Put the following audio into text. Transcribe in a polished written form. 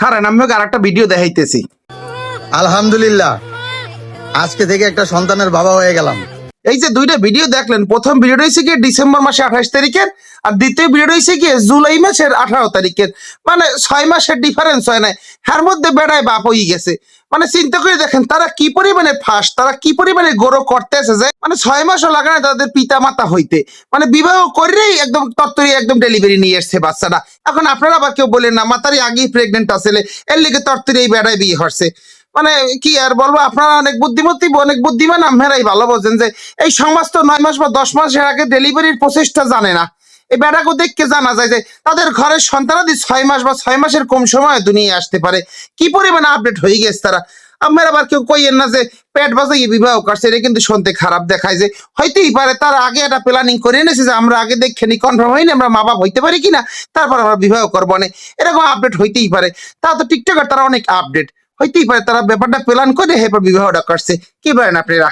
খারান আমি আর একটা ভিডিও দেখাইতেছি। আলহামদুলিল্লাহ, আজকে থেকে একটা সন্তানের বাবা হয়ে গেলাম। এই যে দুইটা ভিডিও দেখলেন, প্রথম ভিডিওটা হয়েছে কি ডিসেম্বর মাসে 28 তারিখের, আর দ্বিতীয় ভিডিওটা হয়েছে কি জুলাই মাসের 18 তারিখের। মানে 6 মাসের ডিফারেন্স হয় নাই, এর মধ্যে বেড়ায় বাপ হয়ে গেছে। মানে চিন্তা করে দেখেন তারা কি পরিমাণে ফাঁস, তারা কি পরিমাণে গৌরব করতেছে যে মানে 6 মাসও লাগে না তাদের পিতা মাতা হইতে, মানে বিবাহ করেই একদম তত্তরি একদম ডেলিভারি নিয়ে এসছে বাচ্চাটা। এখন আপনারা আবার কেউ বলেন না মাতারি আগেই প্রেগনেন্ট আসলে, এর লিগে তত্তরি এই বেড়ায় বিয়ে হচ্ছে। মানে কি আর বলবো, আপনারা অনেক বুদ্ধিমতী অনেক বুদ্ধিমান, আপনারাই ভালো বোঝেন যে এই সমাজ তো 9 মাস বা 10 মাসের আগে ডেলিভারির প্রসেসটা জানে না। এই বেটাকে দেখকে জানা যায় যে তাদের ঘরের সন্তানাদি 6 মাস বা 6 মাসের কম সময়ে দুনিয়ায় আসতে পারে। কি পরিমাণে আপডেট হয়ে গেছে তারা। আপনারা আবার কেউ কইয়েন না যে পেট বাজাইয়ে বিবাহ করছে, এটা কিন্তু শুনতে খারাপ দেখায়। যে হইতেই পারে তারা আগে একটা প্ল্যানিং করে এনেছে যে আমরা আগে দেখে নি, কনফার্ম হয়নি আমরা মা বাপ হইতে পারি কিনা, তারপর আমরা বিবাহ করবো না, এরকম আপডেট হইতেই পারে। তা তো টিকটকার তারা অনেক আপডেট, হইতেই পারে তারা ব্যাপারটা প্ল্যান করে এরপর বিবাহটা করছে। কি বলেন আপনারা?